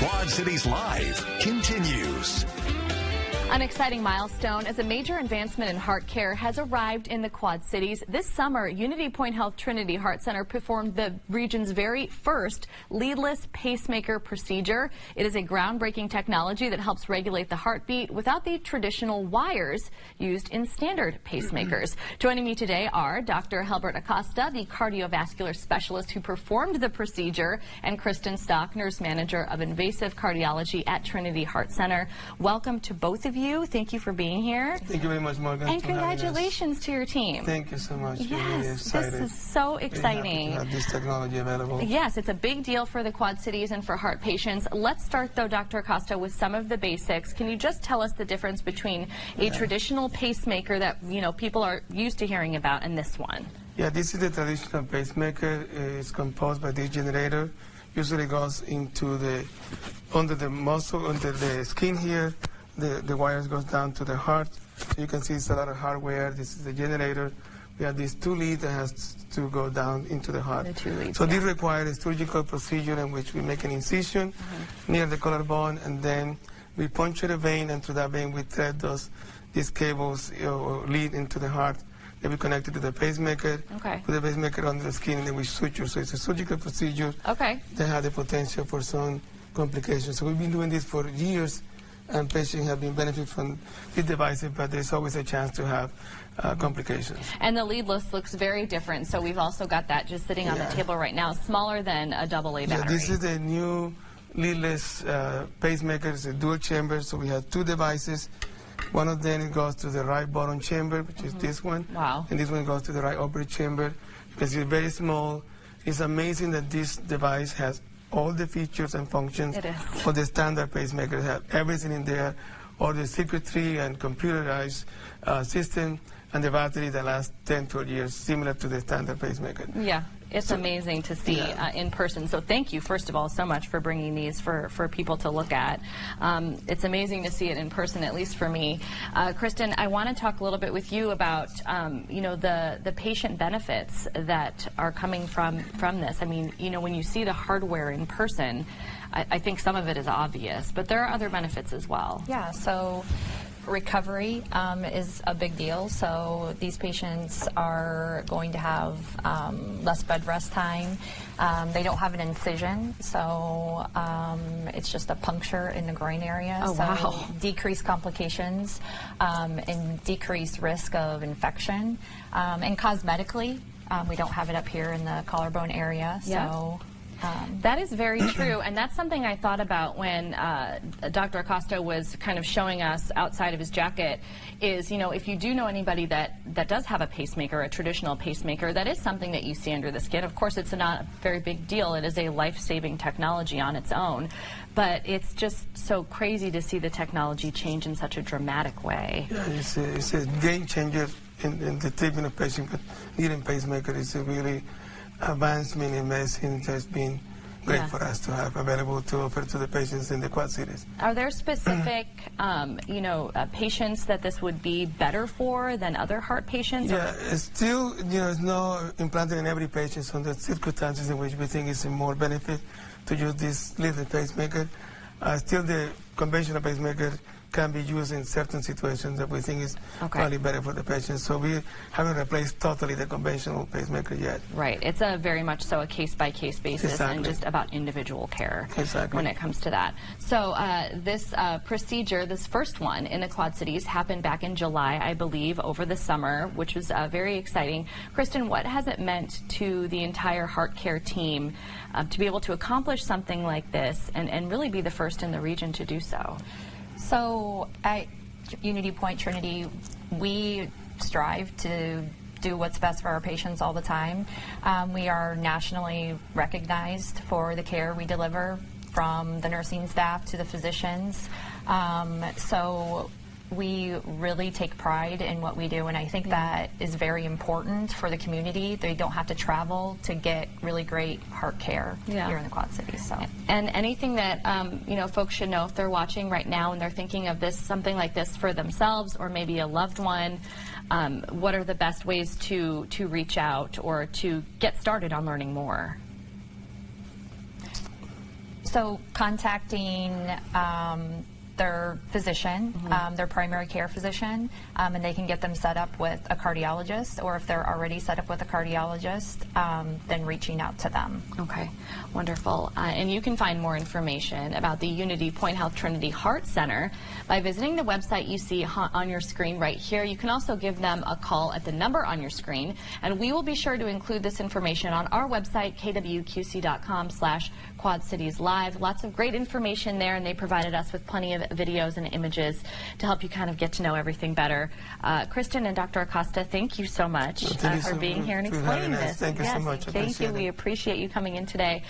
Quad Cities Live continues. An exciting milestone as a major advancement in heart care has arrived in the Quad Cities. This summer, UnityPoint Health Trinity Heart Center performed the region's very first leadless pacemaker procedure. It is a groundbreaking technology that helps regulate the heartbeat without the traditional wires used in standard pacemakers. Joining me today are Dr. Helbert Acosta, the cardiovascular specialist who performed the procedure, and Kristen Stock, nurse manager of invasive cardiology at Trinity Heart Center. Welcome to both of you. Thank you for being here. Thank you very much, Morgan. And congratulations to your team. Thank you so much. Yes, really excited. this is so exciting. To have this technology available. Yes, it's a big deal for the Quad Cities and for heart patients. Let's start, though, Dr. Acosta, with some of the basics. Can you just tell us the difference between a traditional pacemaker that, you know, people are used to hearing about and this one? Yeah, this is the traditional pacemaker. It's composed by this generator. Usually goes into under the muscle, under the skin here. The wires goes down to the heart. So you can see it's a lot of hardware. This is the generator. We have these 2 leads that has to go down into the heart. The 2 leads, so this requires a surgical procedure in which we make an incision near the collarbone, and then we puncture a vein, and through that vein we thread these cables or lead into the heart. Then we connect it to the pacemaker. Okay. Put the pacemaker under the skin, and then we suture. So it's a surgical procedure. Okay. That has the potential for some complications. So we've been doing this for years, and patients have been benefiting from these devices, but there's always a chance to have complications. And the leadless looks very different, so we've also got that just sitting on the table right now, smaller than a AA battery. Yeah, this is the new leadless pacemaker. It's a dual chamber, so we have 2 devices. One of them goes to the right bottom chamber, which is this one. Wow. And this one goes to the right upper chamber. Because it's very small. It's amazing that this device has all the features and functions of the standard pacemaker. Have everything in there, all the circuitry and computerized system, and the battery that lasts 10, 12 years, similar to the standard pacemaker. Yeah, it's amazing to see in person. So thank you, first of all, so much for bringing these for people to look at. It's amazing to see it in person, at least for me. Kristen, I want to talk a little bit with you about, you know, the patient benefits that are coming from this. I mean, you know, when you see the hardware in person, I think some of it is obvious, but there are other benefits as well. Yeah, so recovery is a big deal. So these patients are going to have less bed rest time. They don't have an incision, so it's just a puncture in the groin area. Oh, so wow. Decreased complications and decreased risk of infection. And cosmetically, we don't have it up here in the collarbone area. So. That is very true, and that's something I thought about when Dr. Acosta was kind of showing us outside of his jacket is, you know, if you do know anybody that does have a pacemaker, a traditional pacemaker, that is something that you see under the skin. Of course, it's not a very big deal. It is a life-saving technology on its own, but it's just so crazy to see the technology change in such a dramatic way. Yeah, it's a game changer in the treatment of patients, but needing pacemaker is a really advancement in medicine has been great for us to have available to offer to the patients in the Quad Cities. Are there specific, you know, patients that this would be better for than other heart patients? Yeah, it's still, you know, it's not implanted in every patient, so the circumstances in which we think it's a more benefit to use this little pacemaker. Still, the conventional pacemaker can be used in certain situations that we think is probably better for the patient. So we haven't replaced totally the conventional pacemaker yet. Right. It's a very much so a case-by-case basis and just about individual care when it comes to that. So this procedure, this first one in the Quad Cities, happened back in July, I believe, over the summer, which was very exciting. Kristen, what has it meant to the entire heart care team to be able to accomplish something like this and really be the first in the region to do so? So at UnityPoint Trinity, we strive to do what's best for our patients all the time. We are nationally recognized for the care we deliver, from the nursing staff to the physicians. So we really take pride in what we do, and I think that is very important for the community. They don't have to travel to get really great heart care here in the Quad Cities. So. And anything that you know, folks should know if they're watching right now and they're thinking of this, something like this for themselves or maybe a loved one, what are the best ways to reach out or to get started on learning more? So contacting their physician, their primary care physician, and they can get them set up with a cardiologist, or if they're already set up with a cardiologist, then reaching out to them. Okay, wonderful. And you can find more information about the UnityPoint Health Trinity Heart Center by visiting the website you see on your screen right here. You can also give them a call at the number on your screen, and we will be sure to include this information on our website, kwqc.com/Quad Cities Live. Lots of great information there, and they provided us with plenty of videos and images to help you kind of get to know everything better. Kristen and Dr. Acosta, thank you so much for being here and explaining this. Thank you so much. Thank you. We appreciate you coming in today.